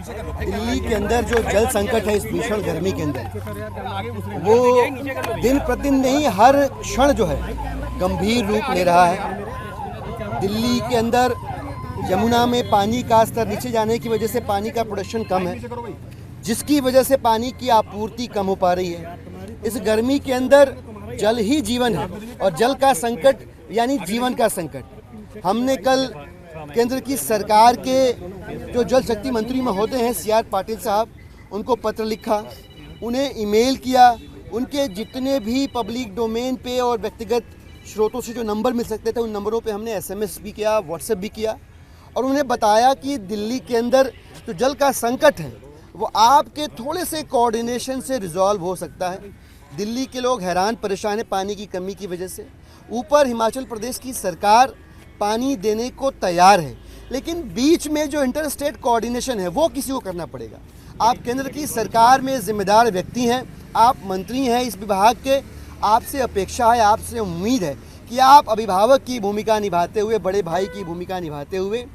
दिल्ली के अंदर जो जल संकट है इस भीषण गर्मी के अंदर, वो दिन प्रतिदिन नहीं हर क्षण जो है गंभीर रूप ले रहा है। दिल्ली के अंदर यमुना में पानी का स्तर नीचे जाने की वजह से पानी का प्रोडक्शन कम है, जिसकी वजह से पानी की आपूर्ति कम हो पा रही है। इस गर्मी के अंदर जल ही जीवन है और जल का संकट यानी जीवन का संकट। हमने कल केंद्र की सरकार के जो जल शक्ति मंत्री महोदय हैं CR पाटिल साहब, उनको पत्र लिखा, उन्हें ईमेल किया। उनके जितने भी पब्लिक डोमेन पे और व्यक्तिगत स्रोतों से जो नंबर मिल सकते थे उन नंबरों पे हमने SMS भी किया, WhatsApp भी किया और उन्हें बताया कि दिल्ली के अंदर जो जल का संकट है वो आपके थोड़े से कोऑर्डिनेशन से रिजॉल्व हो सकता है। दिल्ली के लोग हैरान परेशान हैं पानी की कमी की वजह से। ऊपर हिमाचल प्रदेश की सरकार पानी देने को तैयार है, लेकिन बीच में जो इंटर स्टेट कोऑर्डिनेशन है वो किसी को करना पड़ेगा। आप केंद्र की सरकार में जिम्मेदार व्यक्ति हैं, आप मंत्री हैं इस विभाग के, आपसे अपेक्षा है, आपसे उम्मीद है कि आप अभिभावक की भूमिका निभाते हुए, बड़े भाई की भूमिका निभाते हुए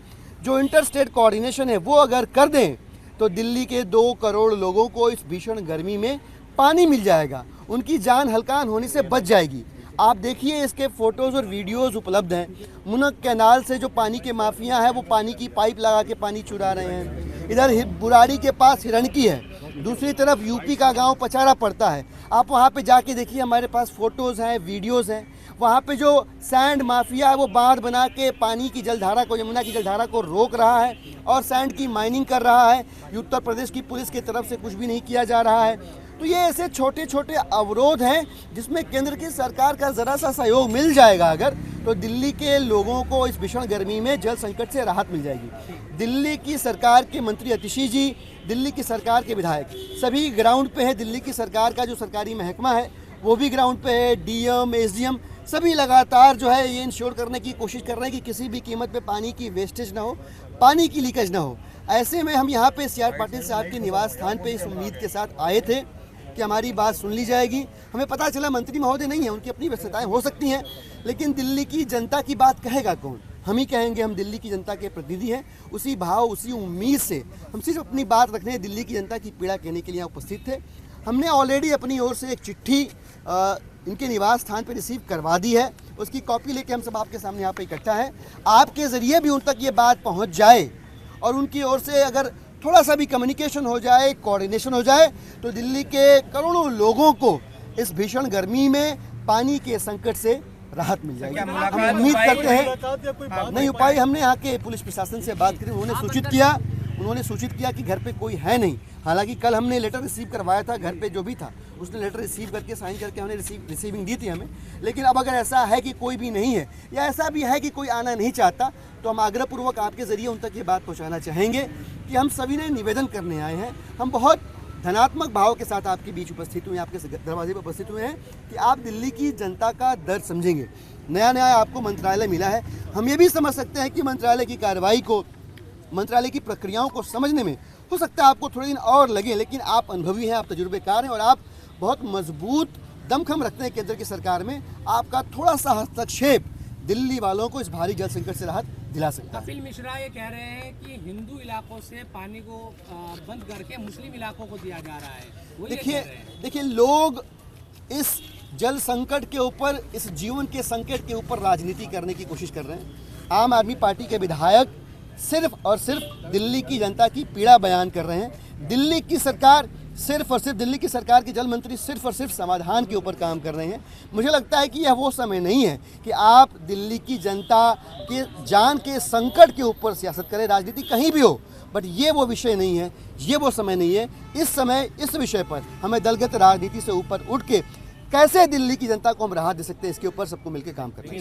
जो इंटर स्टेट कोऑर्डिनेशन है वो अगर कर दें तो दिल्ली के 2 करोड़ लोगों को इस भीषण गर्मी में पानी मिल जाएगा, उनकी जान हल्कान होने से बच जाएगी। आप देखिए इसके फोटोज़ और वीडियोज़ उपलब्ध हैं। मुनक कैनाल से जो पानी के माफिया हैं वो पानी की पाइप लगा के पानी चुरा रहे हैं। इधर बुराड़ी के पास हिरणकी है, दूसरी तरफ यूपी का गांव पचारा पड़ता है। आप वहां पे जाके देखिए, हमारे पास फ़ोटोज़ हैं, वीडियोज़ हैं। वहाँ पे जो सैंड माफिया है वो बांध बना के पानी की जलधारा को, यमुना की जलधारा को रोक रहा है और सैंड की माइनिंग कर रहा है। उत्तर प्रदेश की पुलिस की तरफ से कुछ भी नहीं किया जा रहा है। तो ये ऐसे छोटे छोटे अवरोध हैं जिसमें केंद्र की सरकार का ज़रा सा सहयोग मिल जाएगा अगर, तो दिल्ली के लोगों को इस भीषण गर्मी में जल संकट से राहत मिल जाएगी। दिल्ली की सरकार के मंत्री अतिशी जी, दिल्ली की सरकार के विधायक सभी ग्राउंड पे हैं। दिल्ली की सरकार का जो सरकारी महकमा है वो भी ग्राउंड पे है। DM, SDM सभी लगातार जो है ये इंश्योर करने की कोशिश कर रहे हैं कि किसी भी कीमत पे पानी की वेस्टेज ना हो, पानी की लीकेज ना हो। ऐसे में हम यहाँ पे CR पाटिल साहब के निवास स्थान पे इस उम्मीद के साथ आए थे कि हमारी बात सुन ली जाएगी। हमें पता चला मंत्री महोदय नहीं है, उनकी अपनी व्यस्तताएं हो सकती हैं, लेकिन दिल्ली की जनता की बात कहेगा कौन? हम ही कहेंगे। हम दिल्ली की जनता के प्रतिनिधि हैं। उसी भाव, उसी उम्मीद से हम सिर्फ अपनी बात रखने, दिल्ली की जनता की पीड़ा कहने के लिए यहाँ उपस्थित थे। हमने ऑलरेडी अपनी ओर से एक चिट्ठी इनके निवास स्थान पर रिसीव करवा दी है, उसकी कॉपी लेके हम सब आपके सामने यहाँ पर इकट्ठा है। आपके ज़रिए भी उन तक ये बात पहुँच जाए और उनकी ओर से अगर थोड़ा सा भी कम्युनिकेशन हो जाए, कोऑर्डिनेशन हो जाए, तो दिल्ली के करोड़ों लोगों को इस भीषण गर्मी में पानी के संकट से राहत मिल जाएगी। हम उम्मीद करते हैं। नहीं, उपाय हमने यहाँ के पुलिस प्रशासन से बात करी, उन्होंने सूचित किया कि घर पे कोई है नहीं। हालांकि कल हमने लेटर रिसीव करवाया था, घर पे जो भी था उसने लेटर रिसीव करके साइन करके हमने रिसीविंग दी थी हमें। लेकिन अब अगर ऐसा है कि कोई भी नहीं है या ऐसा भी है कि कोई आना नहीं चाहता, तो हम आग्रहपूर्वक आपके ज़रिए उन तक ये बात पहुँचाना चाहेंगे कि हम सभी ने निवेदन करने आए हैं। हम बहुत धनात्मक भाव के साथ आपके बीच उपस्थित हुए, आपके दरवाजे पर उपस्थित हुए हैं कि आप दिल्ली की जनता का दर्द समझेंगे। नया आपको मंत्रालय मिला है, हम ये भी समझ सकते हैं कि मंत्रालय की कार्रवाई को, मंत्रालय की प्रक्रियाओं को समझने में हो सकता है आपको थोड़े दिन और लगे, लेकिन आप अनुभवी हैं, आप तजुर्बेकार हैं और आप बहुत मजबूत दमखम रखते हैं केंद्र की सरकार में। आपका थोड़ा सा हस्तक्षेप दिल्ली वालों को इस भारी जल संकट से राहत दिला सकता है। कपिल मिश्रा ये कह रहे हैं कि हिंदू इलाकों से पानी को बंद करके मुस्लिम इलाकों को दिया जा रहा है। देखिए लोग इस जल संकट के ऊपर, इस जीवन के संकट के ऊपर राजनीति करने की कोशिश कर रहे हैं। आम आदमी पार्टी के विधायक सिर्फ और सिर्फ दिल्ली की जनता की पीड़ा बयान कर रहे हैं। दिल्ली की सरकार सिर्फ और सिर्फ, दिल्ली की सरकार के जल मंत्री सिर्फ और सिर्फ समाधान के ऊपर काम कर रहे हैं। मुझे लगता है कि यह वो समय नहीं है कि आप दिल्ली की जनता के जान के संकट के ऊपर सियासत करें। राजनीति कहीं भी हो, बट ये वो विषय नहीं है, ये वो समय नहीं है। इस समय इस विषय पर हमें दलगत राजनीति से ऊपर उठ के कैसे दिल्ली की जनता को हम राहत दे सकते हैं, इसके ऊपर सबको मिलकर काम करना है।